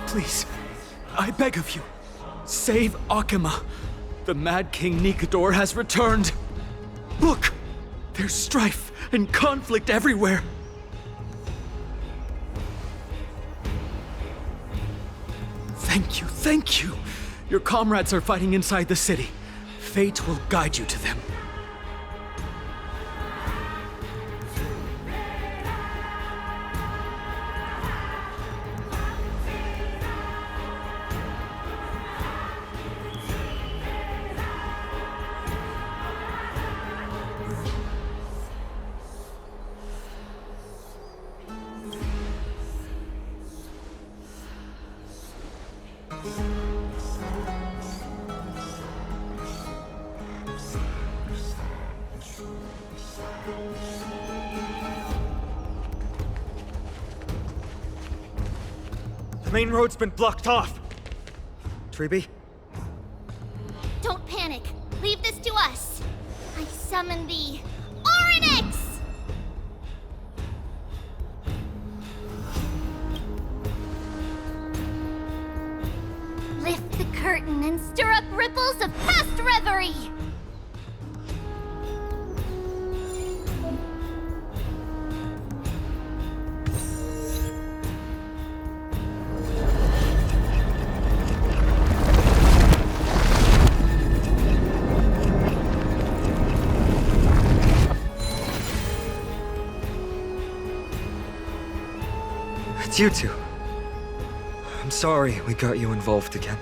Please, I beg of you, save Akima. The Mad King Nikador has returned. Look, there's strife and conflict everywhere. Thank you. Your comrades are fighting inside the city. Fate will guide you to them. The main road's been blocked off. Treeby? Don't panic. Leave this to us. I summon the Oryx! Lift the curtain and stir up ripples of past reverie! It's you two. I'm sorry we got you involved again.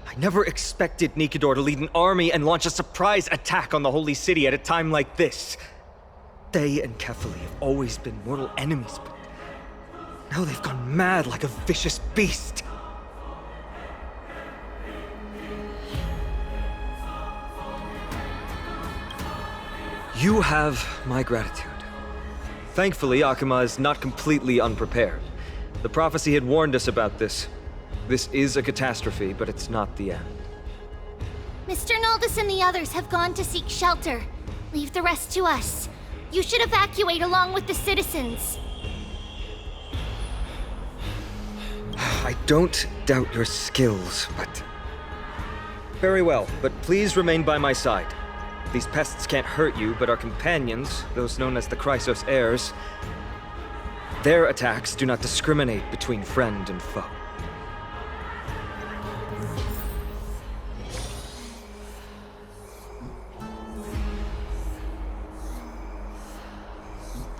I never expected Nikador to lead an army and launch a surprise attack on the Holy City at a time like this. They and Kefali have always been mortal enemies, but now they've gone mad like a vicious beast. You have my gratitude. Thankfully, Akima is not completely unprepared. The prophecy had warned us about this. This is a catastrophe, but it's not the end. Mr. Naldis and the others have gone to seek shelter. Leave the rest to us. You should evacuate along with the citizens. I don't doubt your skills, but... Very well, but please remain by my side. These pests can't hurt you, but our companions, those known as the Chrysos heirs, their attacks do not discriminate between friend and foe.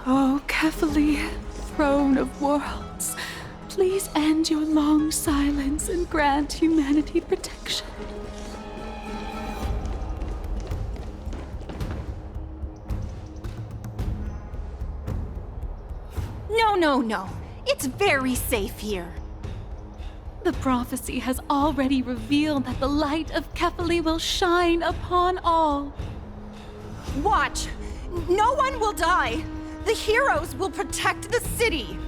Oh, Kefali, throne of worlds, please end your long silence and grant humanity protection. No. It's very safe here. The prophecy has already revealed that the light of Kefali will shine upon all. Watch! No one will die! The heroes will protect the city!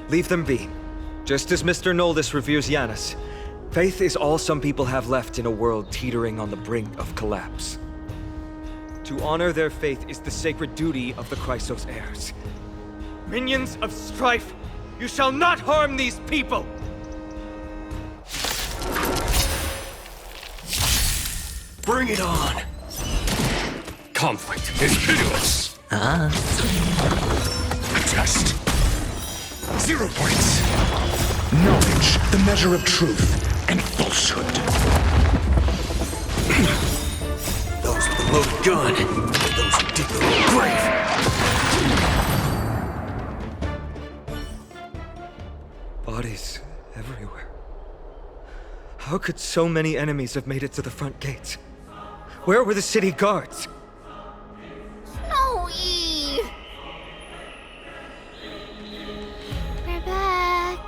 Leave them be. Just as Mr. Noldis reveres Yanis, faith is all some people have left in a world teetering on the brink of collapse. To honor their faith is the sacred duty of the Chrysos heirs. Minions of strife, you shall not harm these people! Bring it on! Conflict is hideous! A test. 0 points. Knowledge, the measure of truth and falsehood. Those with the loaded gun, those who dig their own grave. Bodies everywhere. How could so many enemies have made it to the front gates? Where were the city guards? Snowy! We're back.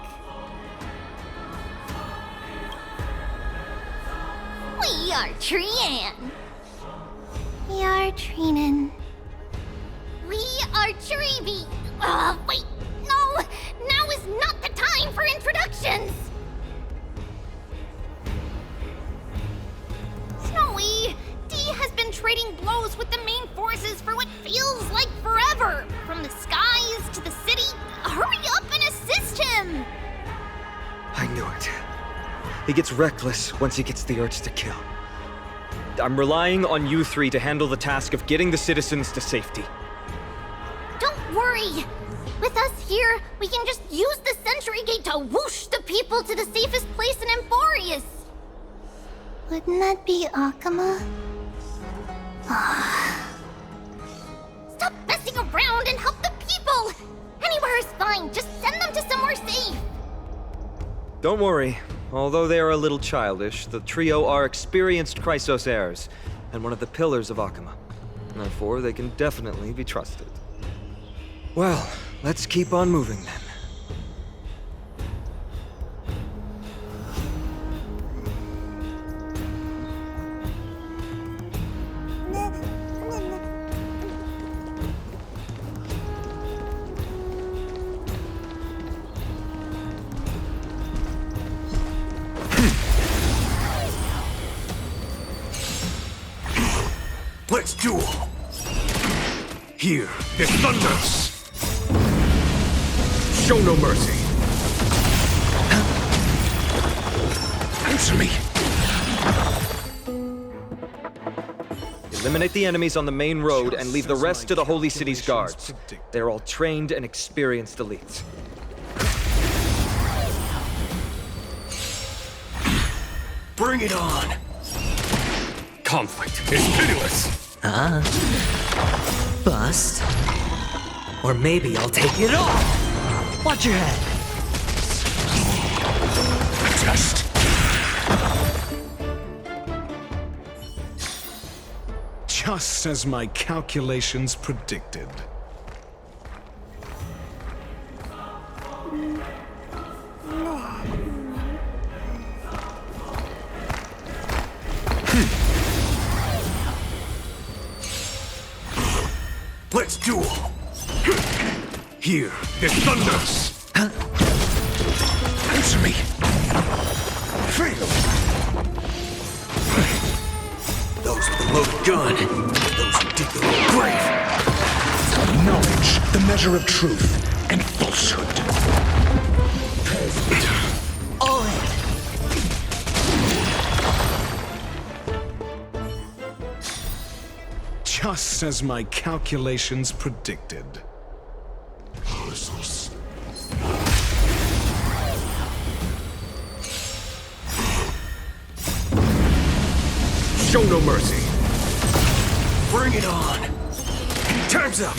We are Trian. We are Trinin. We are Treeby. Wait, no! Now is not the time for introductions! Snowy, D has been trading blows with the main forces for what feels like forever. From the skies to the city. Hurry up and assist him! knew it. He gets reckless once he gets the urge to kill. I'm relying on you three to handle the task of getting the citizens to safety. Don't worry! With us here, we can just use the Sentry Gate to whoosh the people to the safest place in Emporius! Wouldn't that be Akama? Stop messing around and help the people! Anywhere is fine, just send them to somewhere safe! Don't worry. Although they are a little childish, the trio are experienced Chrysos heirs, and one of the pillars of Akama. Therefore, they can definitely be trusted. Well, let's keep on moving then. Let's duel! Here is thunders! Show no mercy! Answer me! Eliminate the enemies on the main road and leave the rest to the Holy City's guards. They're all trained and experienced elites. Bring it on! Conflict is pitiless! Bust. Or maybe I'll take it all. Watch your head. A test. Just as my calculations predicted. Let's duel! Here is thunders! Answer me! Fail! Those with the loaded gun, those who dig their own grave. Knowledge, the measure of truth and falsehood. All in. Just as my calculations predicted. Show no mercy. Bring it on. Time's up.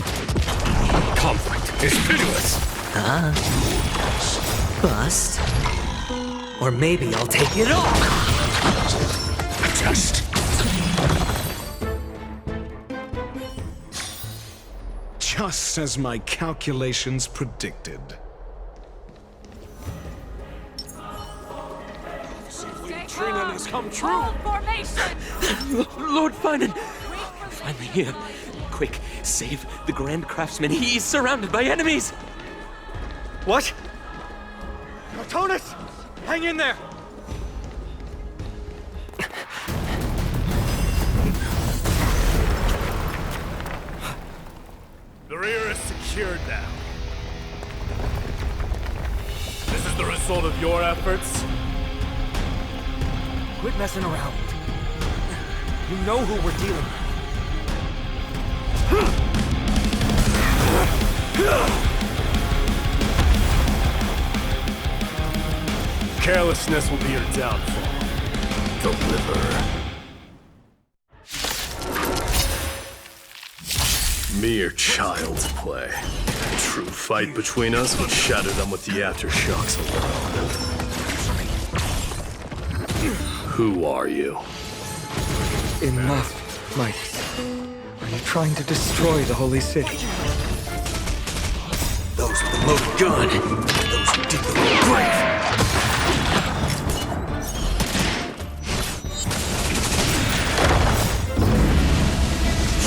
Conflict is pitiless. Bust. Or maybe I'll take it all. A test. Just as my calculations predicted. Tringan has come true! Formation! Lord Finan! You're finally here. Quick, save the Grand Craftsman. He is surrounded by enemies! What? Cartonus! Hang in there! The rear is secured now. This is the result of your efforts? Quit messing around. You know who we're dealing with. Carelessness will be your downfall. Deliver. Mere child's play. A true fight between us would shatter them with the aftershocks alone. Who are you? Enough, Mighty. Are you trying to destroy the Holy City? Those with the loaded gun, those who dig their own grave.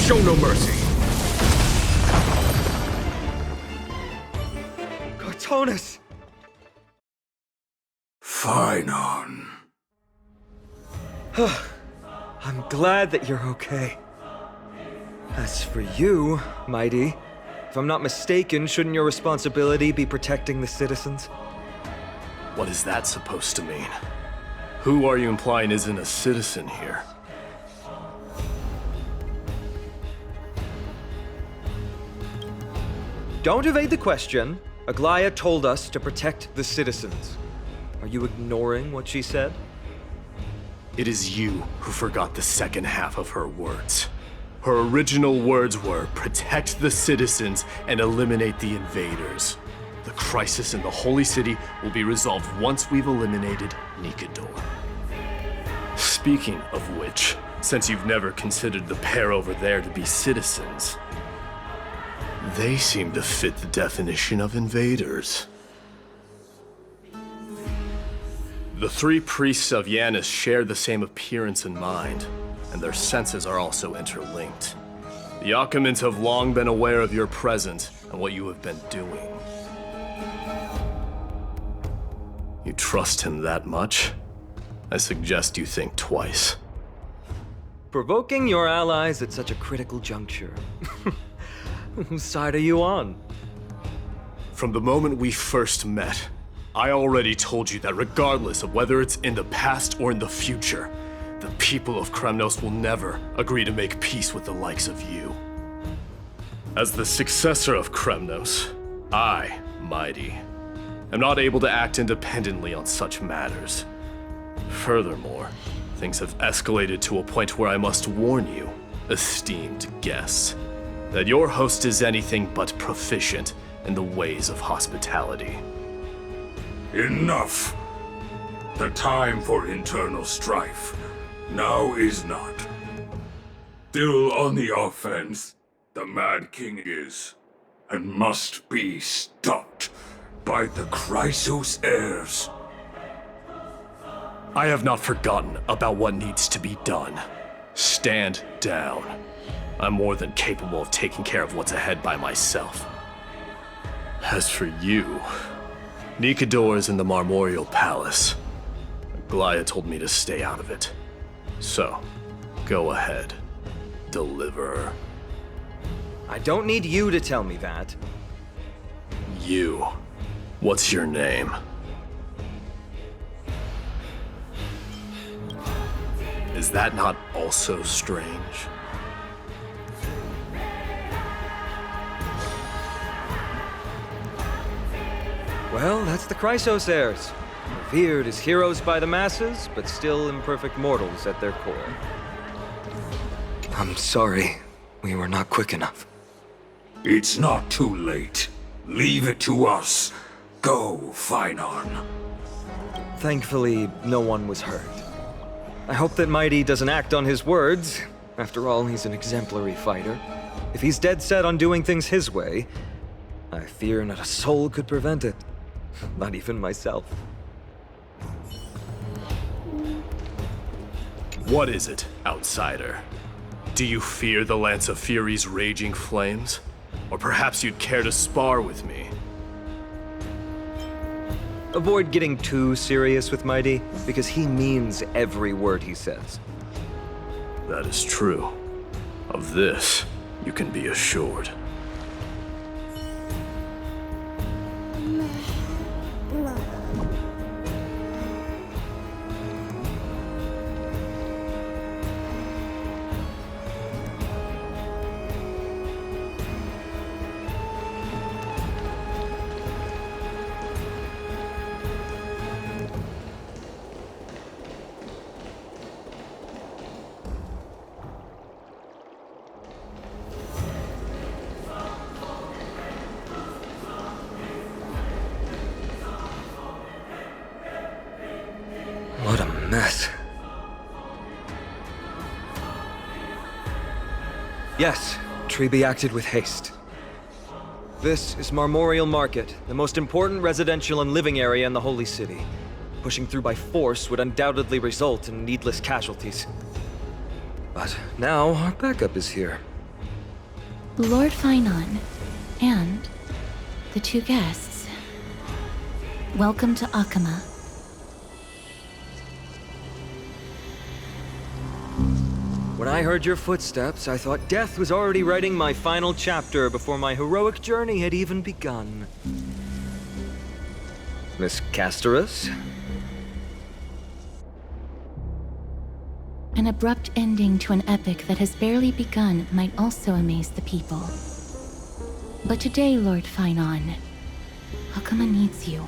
Show no mercy. Cartonus! Finon. I'm glad that you're okay. As for you, Mighty, if I'm not mistaken, shouldn't your responsibility be protecting the citizens? What is that supposed to mean? Who are you implying isn't a citizen here? Don't evade the question. Aglaya told us to protect the citizens. Are you ignoring what she said? It is you who forgot the second half of her words. Her original words were, protect the citizens and eliminate the invaders. The crisis in the Holy City will be resolved once we've eliminated Nikador. Speaking of which, since you've never considered the pair over there to be citizens, they seem to fit the definition of invaders. The three priests of Yanis share the same appearance and mind, and their senses are also interlinked. The Achaemins have long been aware of your presence and what you have been doing. You trust him that much? I suggest you think twice. Provoking your allies at such a critical juncture. Whose side are you on? From the moment we first met, I already told you that regardless of whether it's in the past or in the future, the people of Kremnos will never agree to make peace with the likes of you. As the successor of Kremnos, I, Mighty, am not able to act independently on such matters. Furthermore, things have escalated to a point where I must warn you, esteemed guests, that your host is anything but proficient in the ways of hospitality. Enough! The time for internal strife now is not. Still on the offense, the Mad King is, and must be stopped by the Chrysos heirs. I have not forgotten about what needs to be done. Stand down. I'm more than capable of taking care of what's ahead by myself. As for you, Nikador is in the Marmorial Palace. Aglaya told me to stay out of it. So, go ahead. Deliver. I don't need you to tell me that. You. What's your name? Is that not also strange? Well, that's the Chrysos heirs. Revered as heroes by the masses, but still imperfect mortals at their core. I'm sorry, we were not quick enough. It's not too late. Leave it to us. Go, Finon. Thankfully, no one was hurt. I hope that Mighty doesn't act on his words. After all, he's an exemplary fighter. If he's dead set on doing things his way, I fear not a soul could prevent it. Not even myself. What is it, outsider? Do you fear the Lance of Fury's raging flames? Or perhaps you'd care to spar with me? Avoid getting too serious with Mighty, because he means every word he says. That is true. Of this, you can be assured. What a mess. Yes, Treby acted with haste. This is Marmorial Market, the most important residential and living area in the Holy City. Pushing through by force would undoubtedly result in needless casualties. But now our backup is here. Lord Finon, and the two guests. Welcome to Achaema. When I heard your footsteps, I thought death was already writing my final chapter before my heroic journey had even begun. Miss Castorus? An abrupt ending to an epic that has barely begun might also amaze the people. But today, Lord Finon, Akama needs you.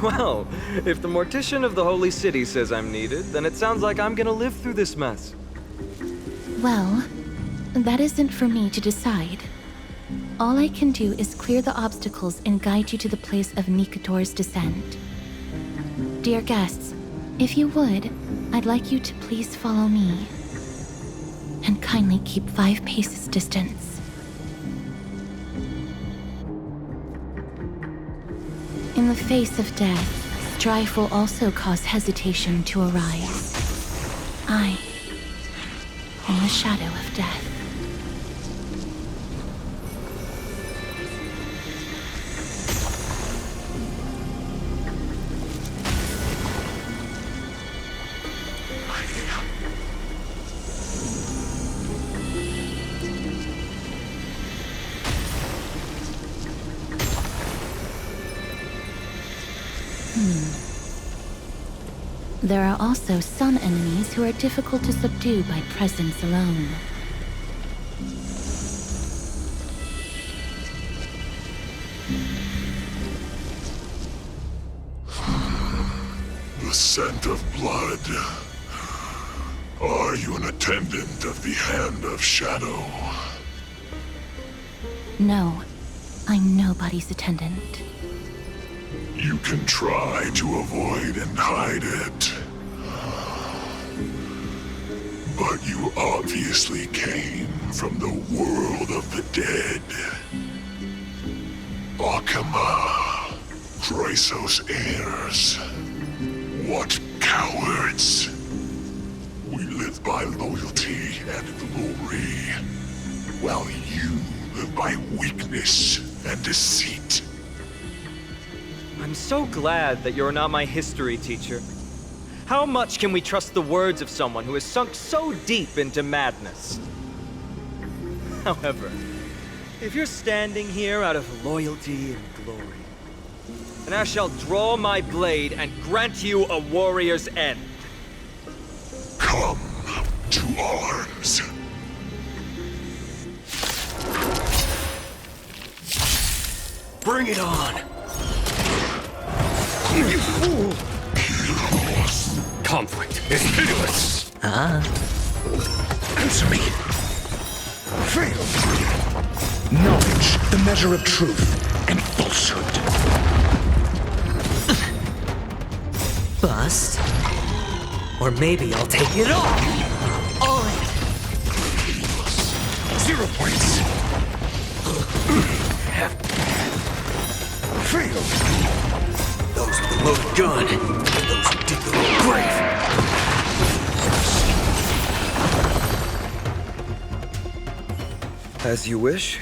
Well, if the Mortician of the Holy City says I'm needed, then it sounds like I'm gonna live through this mess. Well, that isn't for me to decide. All I can do is clear the obstacles and guide you to the place of Nikador's descent. Dear guests, if you would, I'd like you to please follow me. And kindly keep 5 paces distance. In the face of death, strife will also cause hesitation to arise. I am the shadow of death. There are also some enemies who are difficult to subdue by presence alone. The scent of blood. Are you an attendant of the Hand of Shadow? No, I'm nobody's attendant. You can try to avoid and hide it. But you obviously came from the world of the dead. Akama, Chrysos heirs. What cowards! We live by loyalty and glory, while you live by weakness and deceit. I'm so glad that you're not my history teacher. How much can we trust the words of someone who has sunk so deep into madness? However, if you're standing here out of loyalty and glory, then I shall draw my blade and grant you a warrior's end. Come to arms. Bring it on! You fool! Conflict is pitiless! Answer me! Fail! Knowledge, the measure of truth and falsehood. Bust? Or maybe I'll take it all! All in! 0 points! Fail! Those with the loaded gun, those who dig their own grave. As you wish.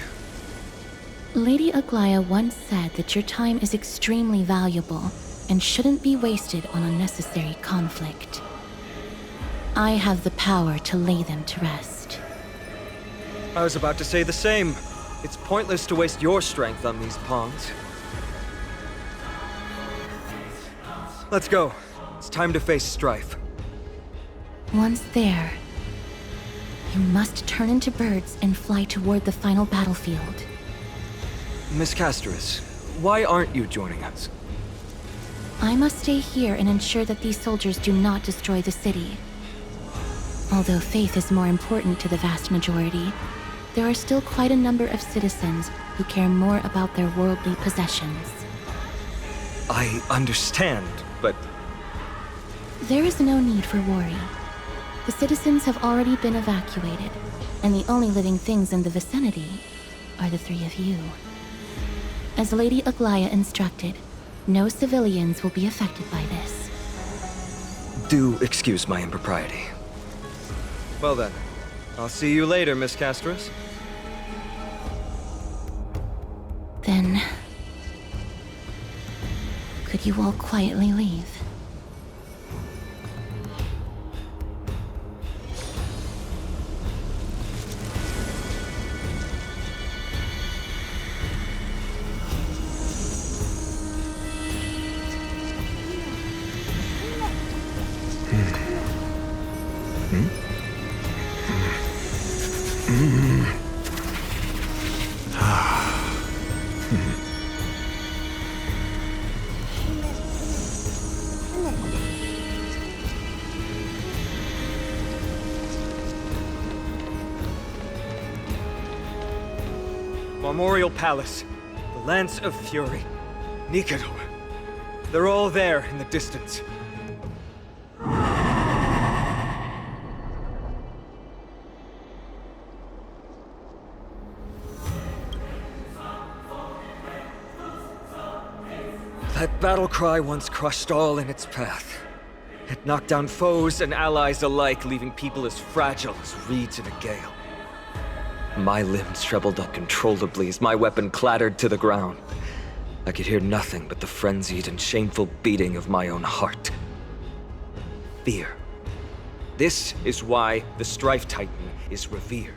Lady Aglaya once said that your time is extremely valuable and shouldn't be wasted on unnecessary conflict. I have the power to lay them to rest. I was about to say the same. It's pointless to waste your strength on these pawns. Let's go. It's time to face strife. Once there, you must turn into birds and fly toward the final battlefield. Miss Castorus, why aren't you joining us? I must stay here and ensure that these soldiers do not destroy the city. Although faith is more important to the vast majority, there are still quite a number of citizens who care more about their worldly possessions. I understand, but... There is no need for worry. The citizens have already been evacuated, and the only living things in the vicinity are the 3 of you. As Lady Aglaya instructed, no civilians will be affected by this. Do excuse my impropriety. Well then, I'll see you later, Miss Castorus. Then... could you all quietly leave? Memorial Palace, the Lance of Fury, Nicanor. They're all there in the distance. That battle cry once crushed all in its path. It knocked down foes and allies alike, leaving people as fragile as reeds in a gale. My limbs trembled uncontrollably as my weapon clattered to the ground. I could hear nothing but the frenzied and shameful beating of my own heart. Fear. This is why the Strife Titan is revered.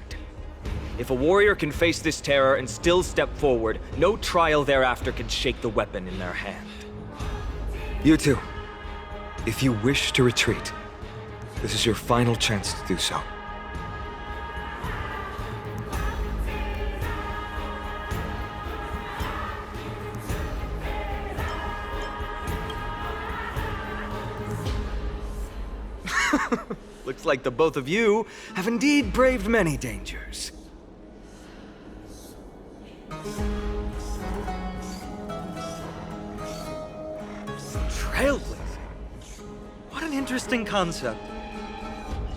If a warrior can face this terror and still step forward, no trial thereafter can shake the weapon in their hand. You two, if you wish to retreat, this is your final chance to do so. Looks like the both of you have indeed braved many dangers. Trailblazing? What an interesting concept.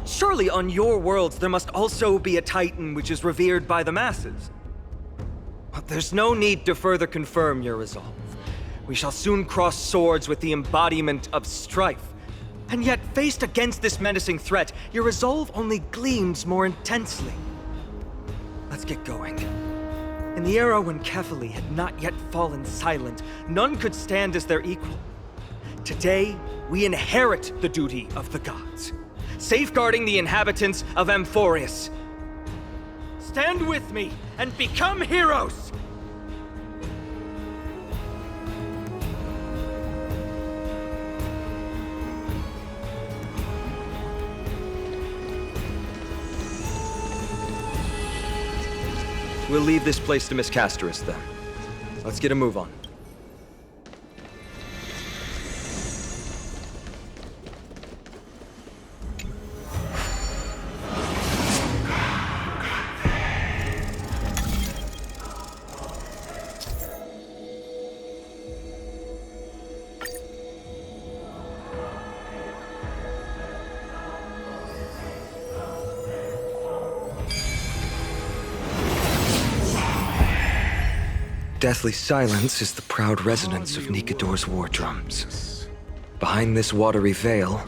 Surely on your worlds there must also be a Titan which is revered by the masses. But there's no need to further confirm your resolve. We shall soon cross swords with the embodiment of strife. And yet, faced against this menacing threat, your resolve only gleams more intensely. Let's get going. In the era when Kefali had not yet fallen silent, none could stand as their equal. Today, we inherit the duty of the gods, safeguarding the inhabitants of Amphorius. Stand with me and become heroes! We'll leave this place to Miss Casterus, then. Let's get a move on. Deathly silence is the proud resonance of Nicanor's war drums. Behind this watery veil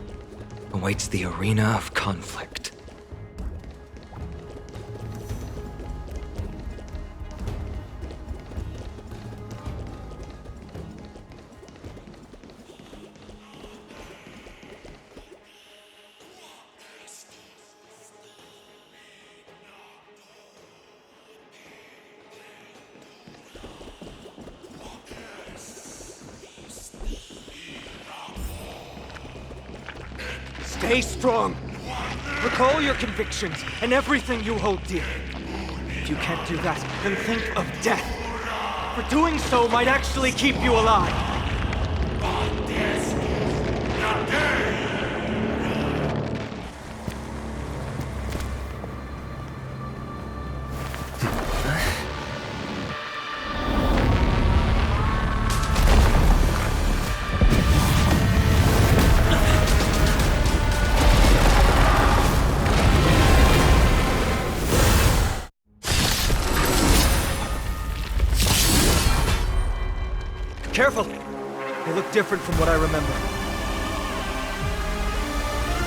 awaits the arena of conflict. Stay strong! Recall your convictions and everything you hold dear. If you can't do that, then think of death. For doing so might actually keep you alive. Careful! They look different from what I remember.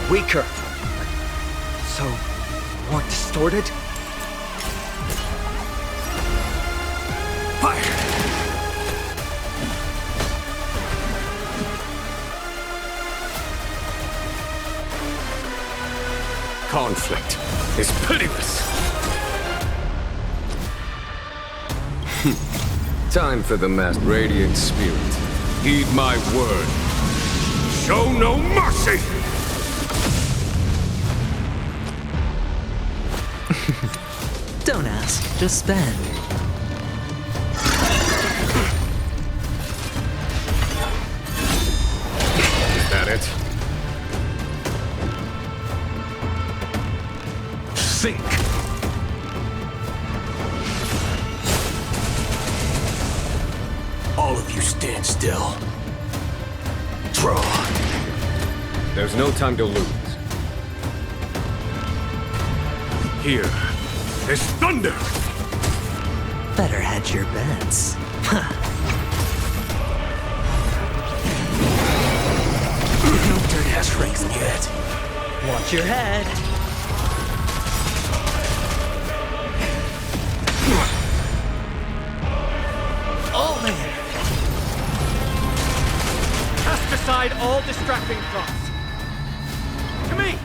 Weaker. So, more distorted? Fire! Conflict is pitiless. Time for the masked radiant spirit. Heed my word. Show no mercy! Don't ask, just spend. Is that it? Sink! still. Draw. There's no time to lose. Here is thunder! Better hedge your bets. No dirty ass raisin yet. Watch your head. Oh man! Cast aside all distracting thoughts. To me,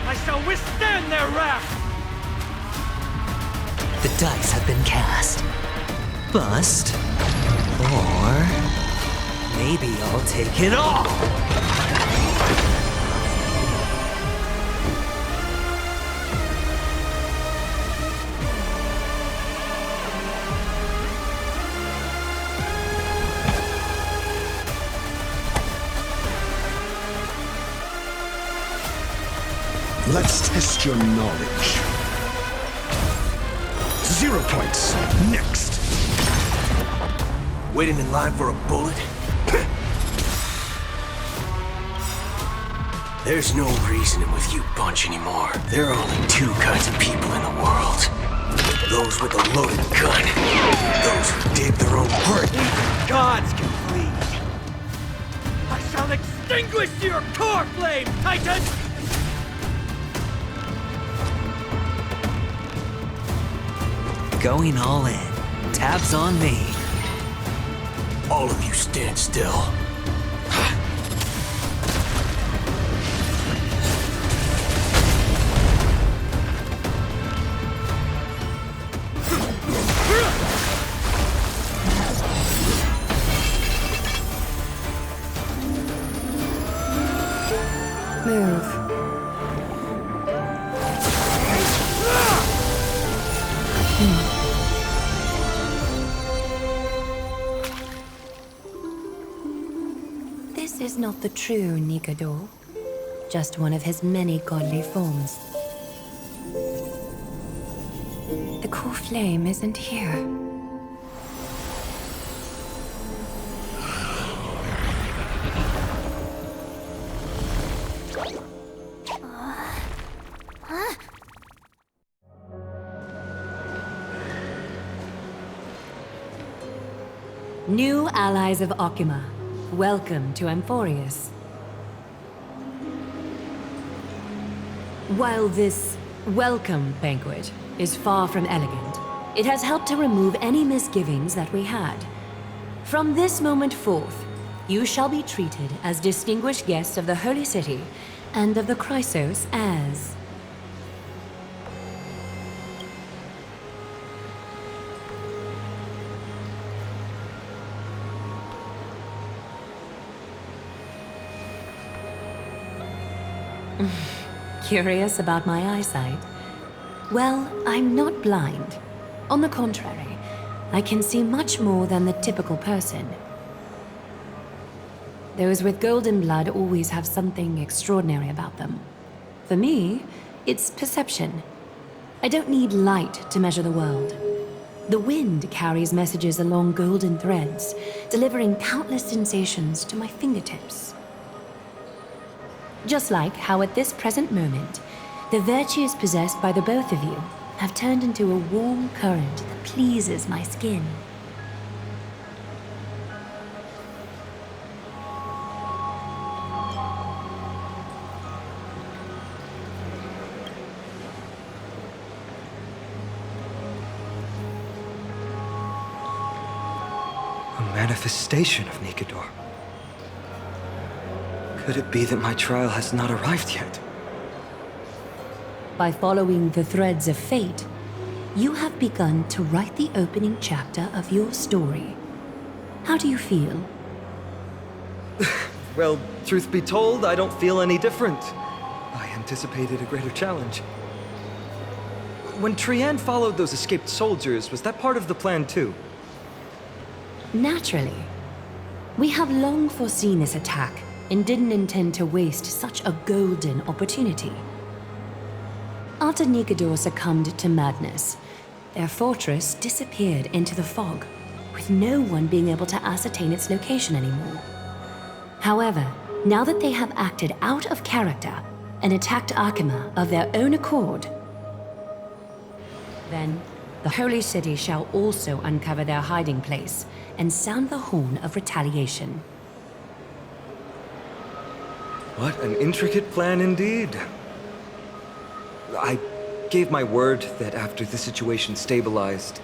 I shall withstand their wrath! The dice have been cast. Bust. Or maybe I'll take it all. Let's test your knowledge. 0 points. Next. Waiting in line for a bullet? There's no reasoning with you bunch anymore. There are only 2 kinds of people in the world. Those with a loaded gun. Those who dig their own grave. Gods can please. I shall extinguish your core flame, Titan! Going all in. Tabs on me. All of you stand still. Move. This is not the true Nikador, just one of his many godly forms. The core flame isn't here. New allies of Okima, welcome to Amphorius. While this welcome banquet is far from elegant, it has helped to remove any misgivings that we had. From this moment forth, you shall be treated as distinguished guests of the Holy City and of the Chrysos as... Curious about my eyesight? Well, I'm not blind. On the contrary, I can see much more than the typical person. Those with golden blood always have something extraordinary about them. For me, it's perception. I don't need light to measure the world. The wind carries messages along golden threads, delivering countless sensations to my fingertips. Just like how at this present moment, the virtues possessed by the both of you have turned into a warm current that pleases my skin. A manifestation of Nikador. Could it be that my trial has not arrived yet? By following the threads of fate, you have begun to write the opening chapter of your story. How do you feel? Well, truth be told, I don't feel any different. I anticipated a greater challenge. When Trian followed those escaped soldiers, was that part of the plan too? Naturally. We have long foreseen this attack and didn't intend to waste such a golden opportunity. After Nikador succumbed to madness, their fortress disappeared into the fog, with no one being able to ascertain its location anymore. However, now that they have acted out of character and attacked Akima of their own accord, then the Holy City shall also uncover their hiding place and sound the horn of retaliation. What an intricate plan indeed. I gave my word that after the situation stabilized,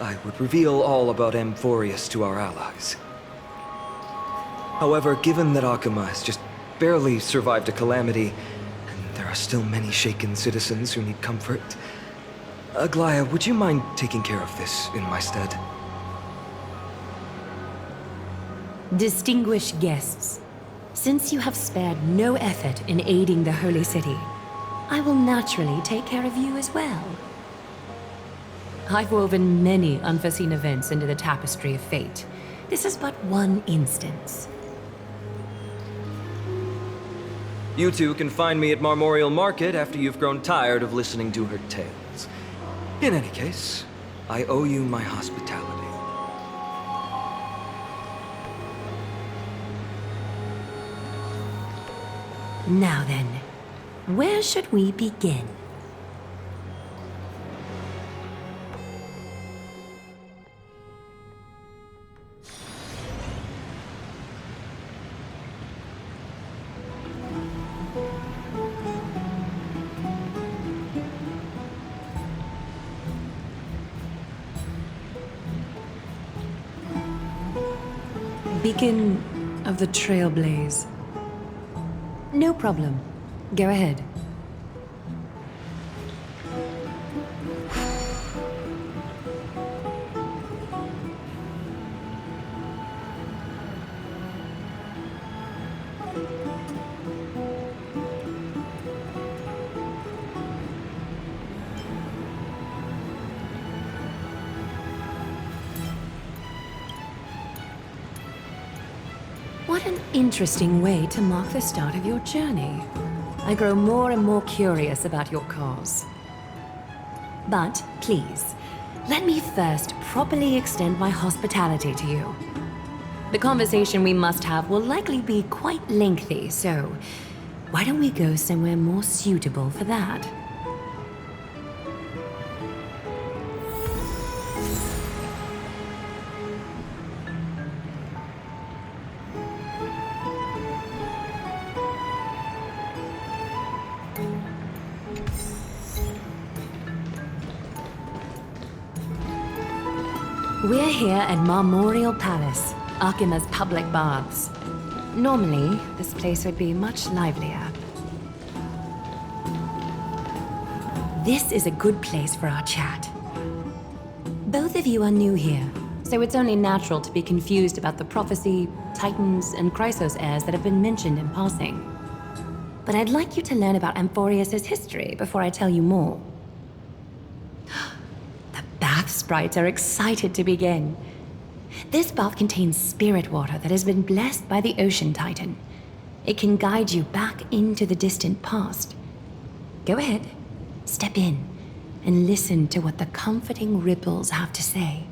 I would reveal all about Amphorius to our allies. However, given that Akima has just barely survived a calamity, and there are still many shaken citizens who need comfort, Aglaya, would you mind taking care of this in my stead? Distinguished guests, since you have spared no effort in aiding the Holy City, I will naturally take care of you as well. I've woven many unforeseen events into the tapestry of fate. This is but one instance. You two can find me at Marmorial Market after you've grown tired of listening to her tales. In any case, I owe you my hospitality. Now then, where should we begin? Beacon of the Trailblaze. No problem. Go ahead. What an interesting way to mark the start of your journey. I grow more and more curious about your cause. But please, let me first properly extend my hospitality to you. The conversation we must have will likely be quite lengthy, so why don't we go somewhere more suitable for that? We're here at Marmorial Palace, Akima's public baths. Normally, this place would be much livelier. This is a good place for our chat. Both of you are new here, so it's only natural to be confused about the prophecy, titans, and Chrysos heirs that have been mentioned in passing. But I'd like you to learn about Amphorius' history before I tell you more. Bath sprites are excited to begin. This bath contains spirit water that has been blessed by the Ocean Titan. It can guide you back into the distant past. Go ahead, step in, and listen to what the comforting ripples have to say.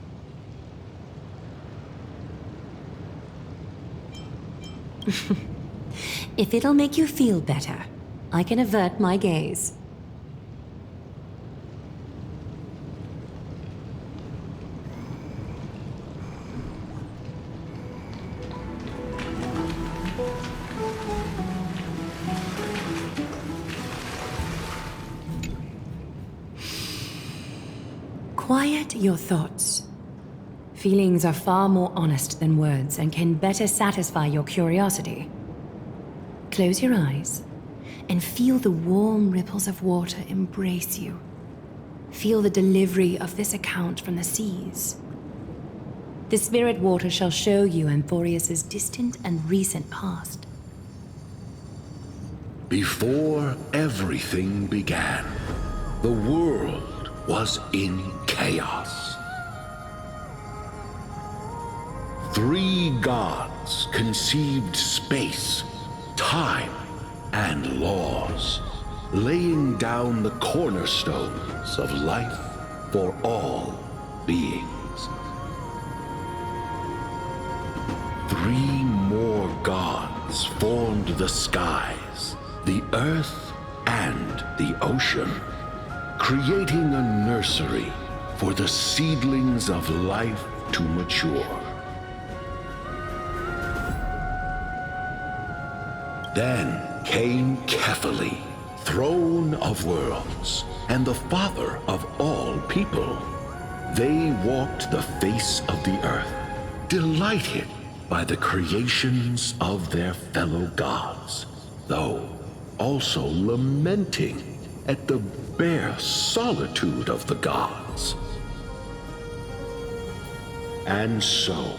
If it'll make you feel better, I can avert my gaze. Quiet your thoughts. Feelings are far more honest than words and can better satisfy your curiosity. Close your eyes and feel the warm ripples of water embrace you. Feel the delivery of this account from the seas. The spirit water shall show you Amphorius' distant and recent past. Before everything began, the world was in chaos. 3 gods conceived space, time, and laws, laying down the cornerstones of life for all beings. 3 more gods formed the skies, the earth, and the ocean, creating a nursery for the seedlings of life to mature. Then came Kefali, throne of worlds, and the father of all people. They walked the face of the earth, delighted by the creations of their fellow gods, though also lamenting at the bare solitude of the gods. And so,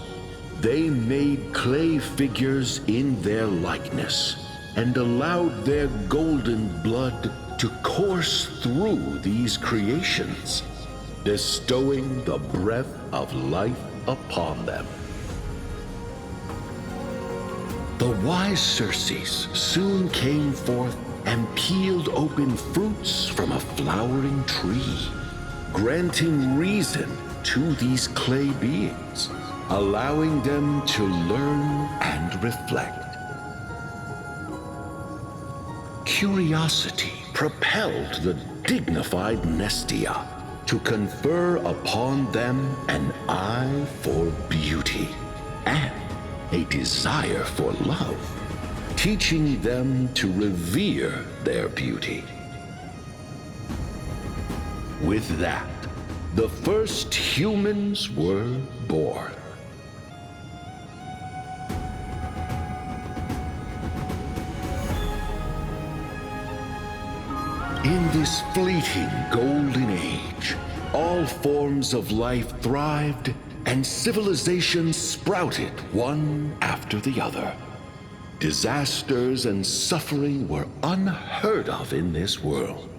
they made clay figures in their likeness, and allowed their golden blood to course through these creations, bestowing the breath of life upon them. The wise Circes soon came forth and peeled open fruits from a flowering tree, granting reason to these clay beings, allowing them to learn and reflect. Curiosity propelled the dignified Nestia to confer upon them an eye for beauty and a desire for love, teaching them to revere their beauty. With that, the first humans were born. In this fleeting golden age, all forms of life thrived and civilizations sprouted one after the other. Disasters and suffering were unheard of in this world.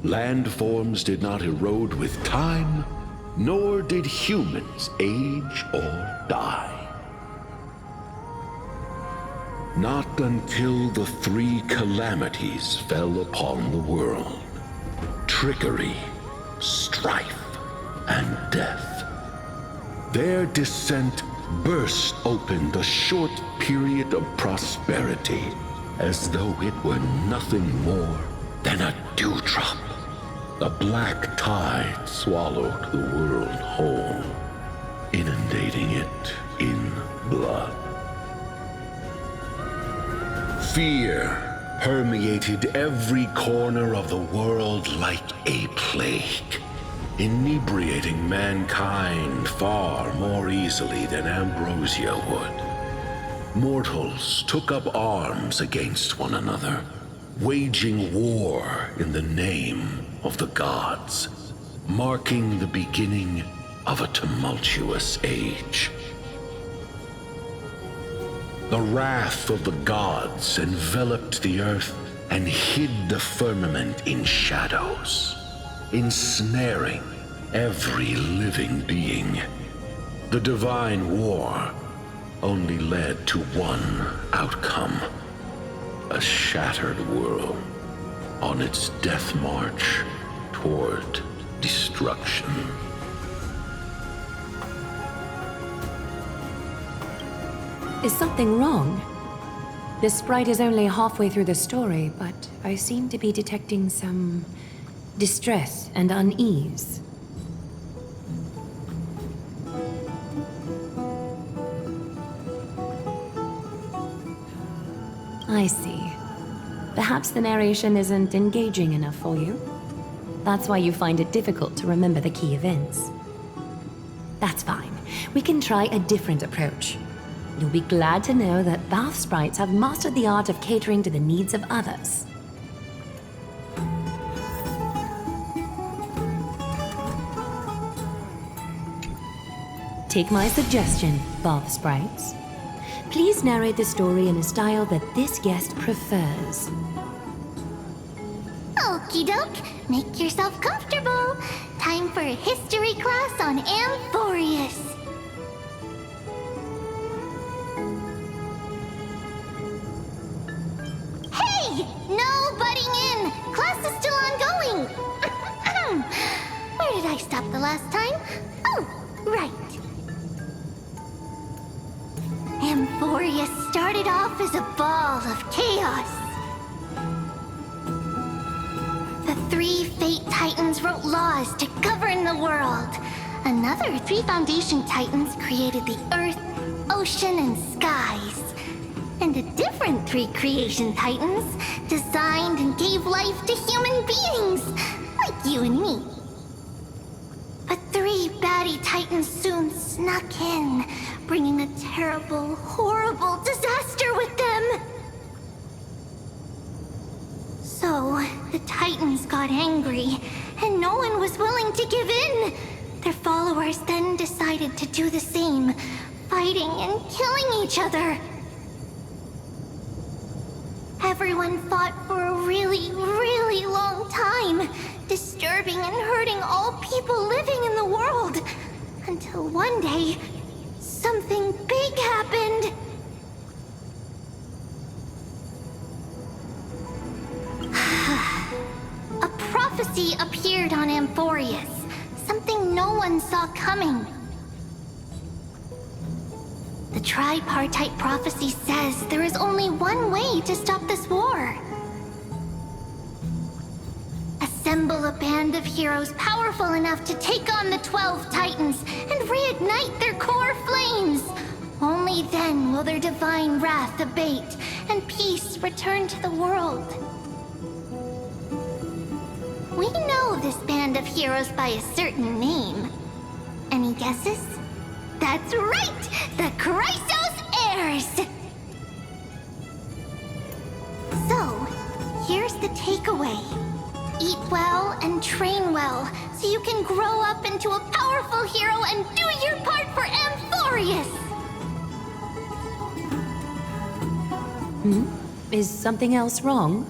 Landforms did not erode with time, nor did humans age or die. Not until the 3 calamities fell upon the world: trickery, strife, and death. Their descent burst open the short period of prosperity, as though it were nothing more than a dewdrop. The black tide swallowed the world whole, inundating it in blood. Fear permeated every corner of the world like a plague, inebriating mankind far more easily than ambrosia would. Mortals took up arms against one another, waging war in the name of the gods, marking the beginning of a tumultuous age. The wrath of the gods enveloped the earth and hid the firmament in shadows, ensnaring every living being. The divine war only led to one outcome: a shattered world on its death march toward destruction. Is something wrong? The sprite is only halfway through the story, but I seem to be detecting some distress and unease. I see. Perhaps the narration isn't engaging enough for you. That's why you find it difficult to remember the key events. That's fine. We can try a different approach. You'll be glad to know that bath sprites have mastered the art of catering to the needs of others. Take my suggestion, bath sprites. Please narrate the story in a style that this guest prefers. Okie doke, make yourself comfortable. Time for a history class on Amphorius. Hey! No butting in! Class is still ongoing! Where did I stop the last time? Oh, right. Amphoria started off as a ball of chaos. The 3 Fate Titans wrote laws to govern the world. Another 3 Foundation Titans created the earth, ocean, and skies. And a different 3 Creation Titans designed and gave life to human beings, like you and me. But 3 baddie Titans soon snuck in, bringing a terrible, horrible disaster with them. So, the Titans got angry, and no one was willing to give in. Their followers then decided to do the same, fighting and killing each other. Everyone fought for a really, really long time, disturbing and hurting all people living in the world. Until one day, something big happened. A prophecy appeared on Amphorius, something no one saw coming. The tripartite prophecy says there is only one way to stop this war. Assemble a band of heroes powerful enough to take on the 12 Titans and reignite their core flames. Only then will their divine wrath abate and peace return to the world. We know this band of heroes by a certain name. Any guesses? That's right! The Chrysos Heirs! So, here's the takeaway. Eat well and train well, so you can grow up into a powerful hero and do your part for Amphorius! Is something else wrong?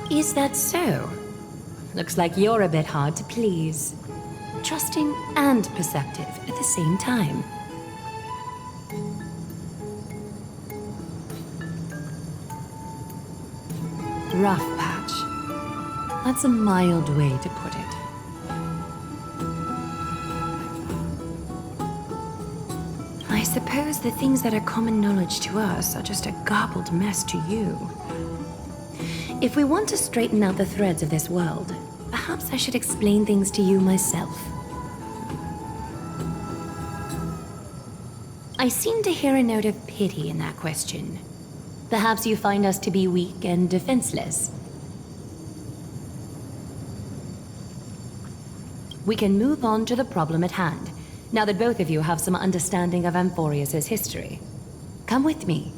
Is that so? Looks like you're a bit hard to please. Trusting and perceptive at the same time. Rough patch. That's a mild way to put it. I suppose the things that are common knowledge to us are just a garbled mess to you. If we want to straighten out the threads of this world, perhaps I should explain things to you myself. I seem to hear a note of pity in that question. Perhaps you find us to be weak and defenseless. We can move on to the problem at hand, now that both of you have some understanding of Amphorius' history. Come with me.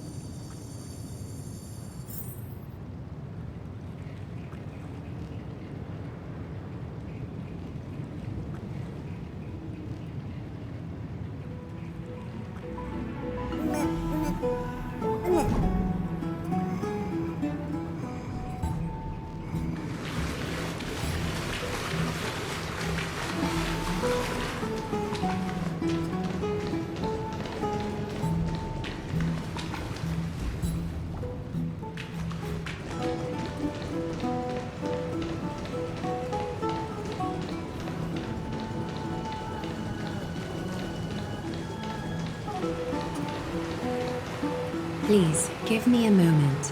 Please, give me a moment.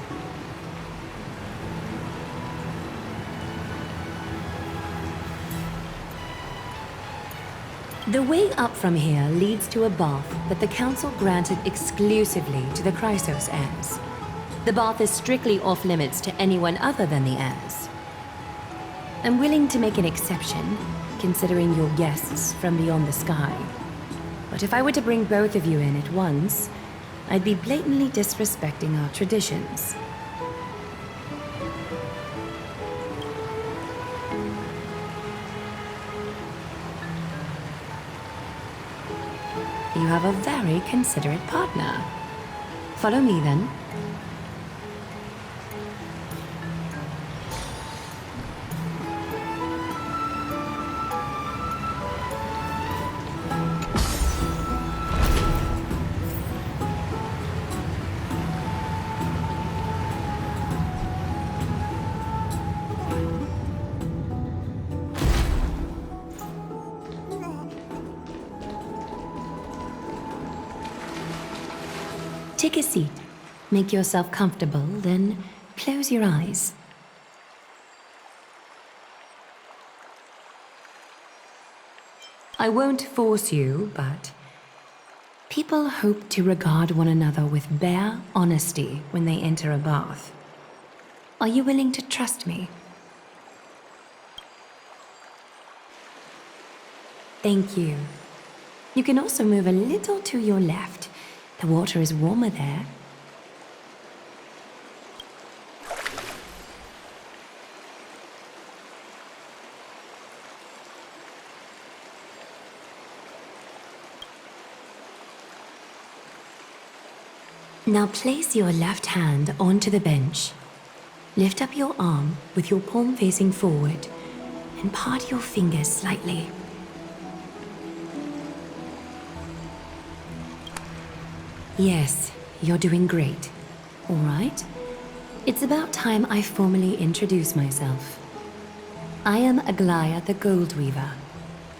The way up from here leads to a bath that the Council granted exclusively to the Chrysos heirs. The bath is strictly off-limits to anyone other than the heirs. I'm willing to make an exception, considering you're guests from beyond the sky. But if I were to bring both of you in at once, I'd be blatantly disrespecting our traditions. You have a very considerate partner. Follow me, then. Take a seat. Make yourself comfortable, then close your eyes. I won't force you, but people hope to regard one another with bare honesty when they enter a bath. Are you willing to trust me? Thank you. You can also move a little to your left. The water is warmer there. Now place your left hand onto the bench. Lift up your arm with your palm facing forward and part your fingers slightly. Yes, you're doing great. All right. It's about time I formally introduce myself. I am Aglaya the Gold Weaver,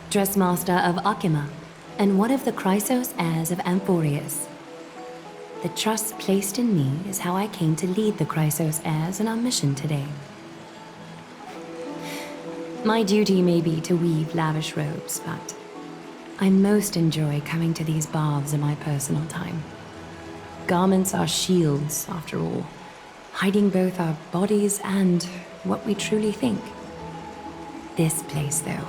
Dressmaster of Akima, and one of the Chrysos heirs of Amphorius. The trust placed in me is how I came to lead the Chrysos heirs in our mission today. My duty may be to weave lavish robes, but I most enjoy coming to these baths in my personal time. Garments are shields, after all, hiding both our bodies and what we truly think. This place, though,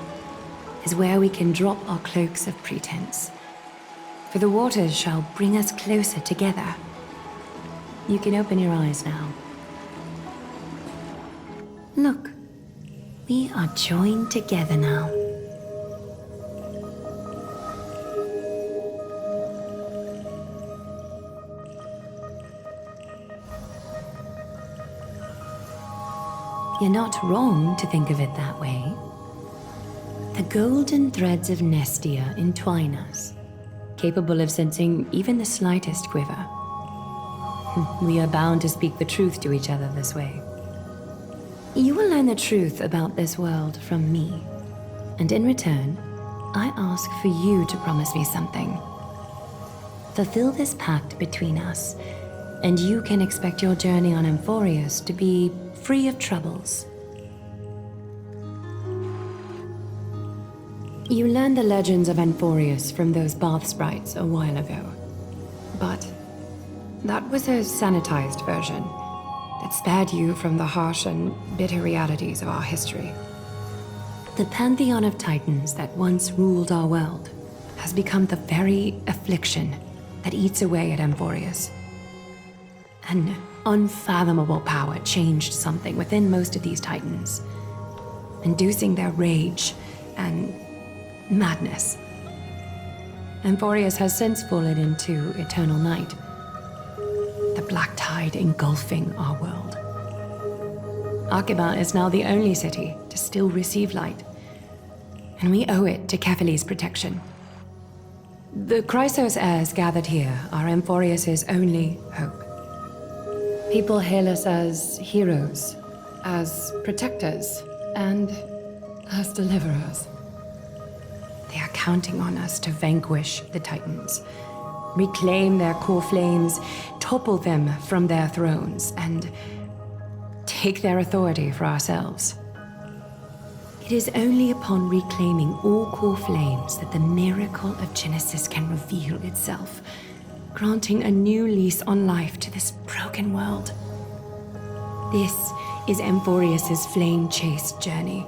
is where we can drop our cloaks of pretense. For the waters shall bring us closer together. You can open your eyes now. Look, we are joined together now. You're not wrong to think of it that way. The golden threads of Nestia entwine us, capable of sensing even the slightest quiver. We are bound to speak the truth to each other this way. You will learn the truth about this world from me, and in return, I ask for you to promise me something. Fulfill this pact between us, and you can expect your journey on Amphorius to be free of troubles. You learned the legends of Amphorius from those bath sprites a while ago. But that was a sanitized version that spared you from the harsh and bitter realities of our history. The pantheon of titans that once ruled our world has become the very affliction that eats away at Amphorius. An unfathomable power changed something within most of these titans, inducing their rage and madness. Amphorius has since fallen into eternal night, the black tide engulfing our world. Akima is now the only city to still receive light, and we owe it to Kefali's protection. The Chrysos heirs gathered here are Amphorius's only hope. People hail us as heroes, as protectors, and as deliverers. They are counting on us to vanquish the Titans, reclaim their core flames, topple them from their thrones, and take their authority for ourselves. It is only upon reclaiming all core flames that the miracle of Genesis can reveal itself, granting a new lease on life to this broken world. This is Amphorius's flame-chased journey.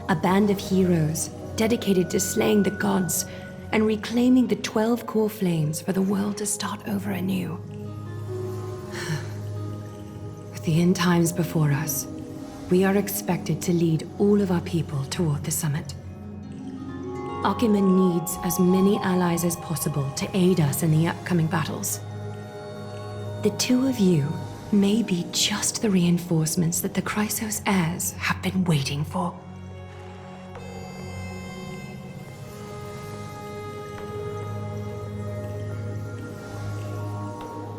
A band of heroes dedicated to slaying the gods and reclaiming the 12 core flames for the world to start over anew. With the end times before us, we are expected to lead all of our people toward the summit. Akima needs as many allies as possible to aid us in the upcoming battles. The two of you may be just the reinforcements that the Chrysos heirs have been waiting for.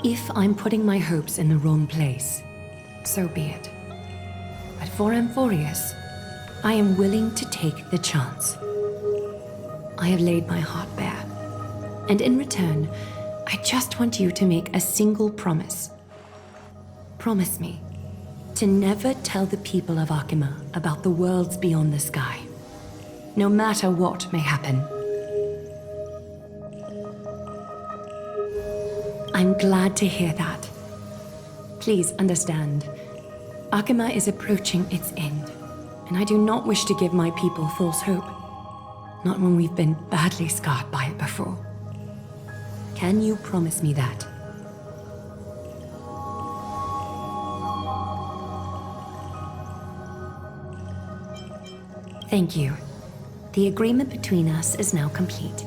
If I'm putting my hopes in the wrong place, so be it. But for Amphorius, I am willing to take the chance. I have laid my heart bare, and in return, I just want you to make a single promise. Promise me to never tell the people of Akima about the worlds beyond the sky, no matter what may happen. I'm glad to hear that. Please understand, Akima is approaching its end, and I do not wish to give my people false hope. Not when we've been badly scarred by it before. Can you promise me that? Thank you. The agreement between us is now complete.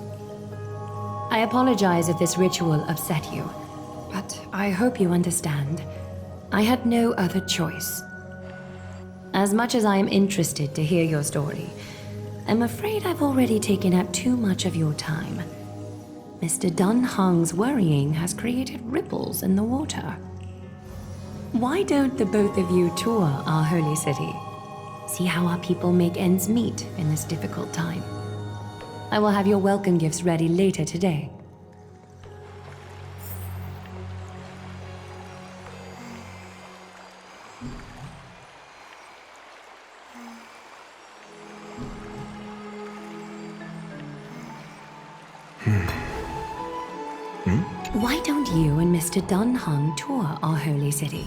I apologize if this ritual upset you, but I hope you understand. I had no other choice. As much as I am interested to hear your story, I'm afraid I've already taken up too much of your time. Mr. Dun Hong's worrying has created ripples in the water. Why don't the both of you tour our holy city? See how our people make ends meet in this difficult time. I will have your welcome gifts ready later today. Why don't you and Mr. Dun Hong tour our holy city?